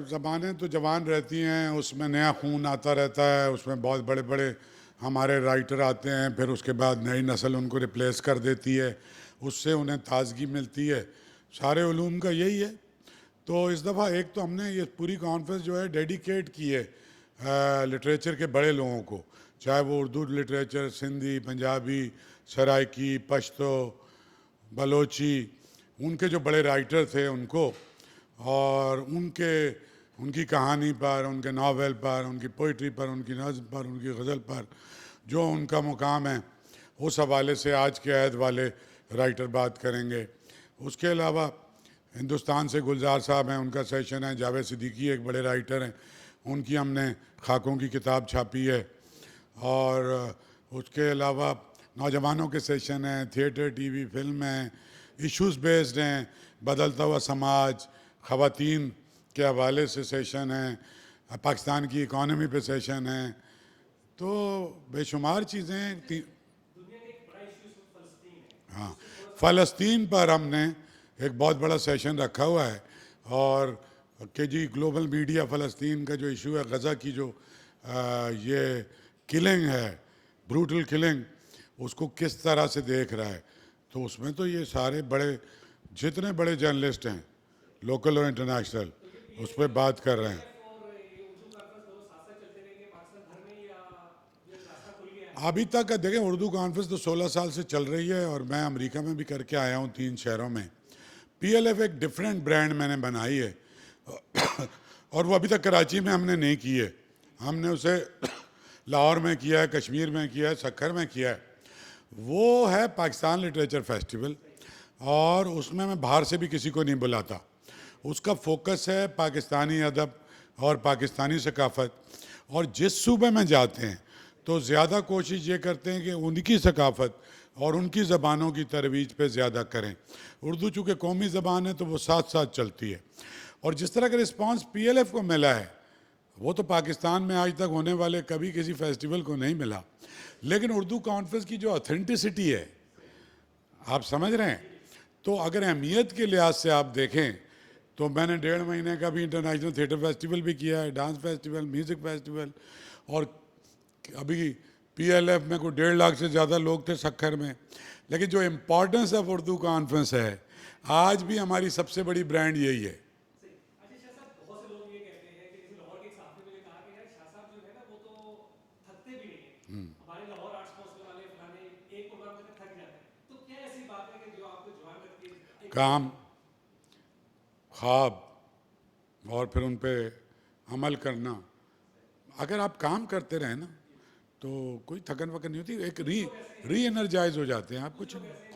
ज़बानें तो जवान रहती हैं, उसमें नया खून आता रहता है, उसमें बहुत बड़े बड़े हमारे राइटर आते हैं, फिर उसके बाद नई नस्ल उनको रिप्लेस कर देती है, उससे उन्हें ताजगी मिलती है। सारे उलूम का यही है। तो इस दफ़ा एक तो हमने ये पूरी कॉन्फ्रेंस जो है डेडिकेट की है लिटरेचर के बड़े लोगों को, चाहे वो उर्दू लिटरेचर, सिंधी, पंजाबी, सराइकी, पश्तो, बलोची, उनके जो बड़े राइटर थे उनको, और उनकी कहानी पर, उनके नावल पर, उनकी पोइट्री पर, उनकी नज़्म पर, उनकी गज़ल पर जो उनका मुकाम है, उस हवाले से आज के अहद वाले राइटर बात करेंगे। उसके अलावा हिंदुस्तान से गुलजार साहब हैं, उनका सेशन है। जावेद सिद्दीकी एक बड़े राइटर हैं, उनकी हमने खाकों की किताब छापी है। और उसके अलावा नौजवानों के सेशन हैं, थिएटर, टीवी, फिल्म हैं, इश्यूज़ बेस्ड हैं, बदलता हुआ समाज, ख़वातीन के हवाले से सेशन हैं, पाकिस्तान की इकॉनमी पे सेशन हैं। तो बेशुमार चीज़ें। हाँ, फ़लस्तीन पर हमने एक बहुत बड़ा सेशन रखा हुआ है, और कि जी ग्लोबल मीडिया फ़लस्तीन का जो इशू है, गज़ा की जो ये किलिंग है, ब्रूटल किलिंग, उसको किस तरह से देख रहा है। तो उसमें तो ये सारे बड़े, जितने बड़े जर्नलिस्ट हैं लोकल और इंटरनेशनल, उस पर बात कर रहे हैं। अभी तक देखें, उर्दू कॉन्फ्रेंस तो 16 साल से चल रही है, और मैं अमेरिका में भी करके आया हूँ 3 शहरों में। पीएलएफ एक डिफरेंट ब्रांड मैंने बनाई है और वो अभी तक कराची में हमने नहीं की है। हमने उसे लाहौर में किया है, कश्मीर में किया है, सक्खर में किया है। वो है पाकिस्तान लिटरेचर फेस्टिवल, और उसमें मैं बाहर से भी किसी को नहीं बुलाता। उसका फोकस है पाकिस्तानी अदब और पाकिस्तानी सकाफ़त, और जिस सूबे में जाते हैं तो ज़्यादा कोशिश ये करते हैं कि उनकी सकाफ़त और उनकी ज़बानों की तरवीज पे ज़्यादा करें। उर्दू चूँकि कौमी ज़बान है तो वो साथ साथ चलती है। और जिस तरह का रिस्पांस पीएलएफ को मिला है, वो तो पाकिस्तान में आज तक होने वाले कभी किसी फेस्टिवल को नहीं मिला। लेकिन उर्दू कॉन्फ्रेंस की जो ऑथेंटिसिटी है, आप समझ रहे हैं। तो अगर अहमियत के लिहाज से आप देखें तो मैंने 1.5 महीने का भी इंटरनेशनल थिएटर फेस्टिवल भी किया है, डांस फेस्टिवल, म्यूज़िक फेस्टिवल, और अभी पीएलएफ में कोई 1.5 लाख से ज़्यादा लोग थे सक्खर में। लेकिन जो इम्पोर्टेंस ऑफ उर्दू कॉन्फ्रेंस है, आज भी हमारी सबसे बड़ी ब्रांड यही है। काम, ख्वाब, और फिर उन पे अमल करना। अगर आप काम करते रहें ना तो कोई थकन वकन नहीं होती, एक री एनर्जाइज हो जाते हैं आप। कुछ नहीं।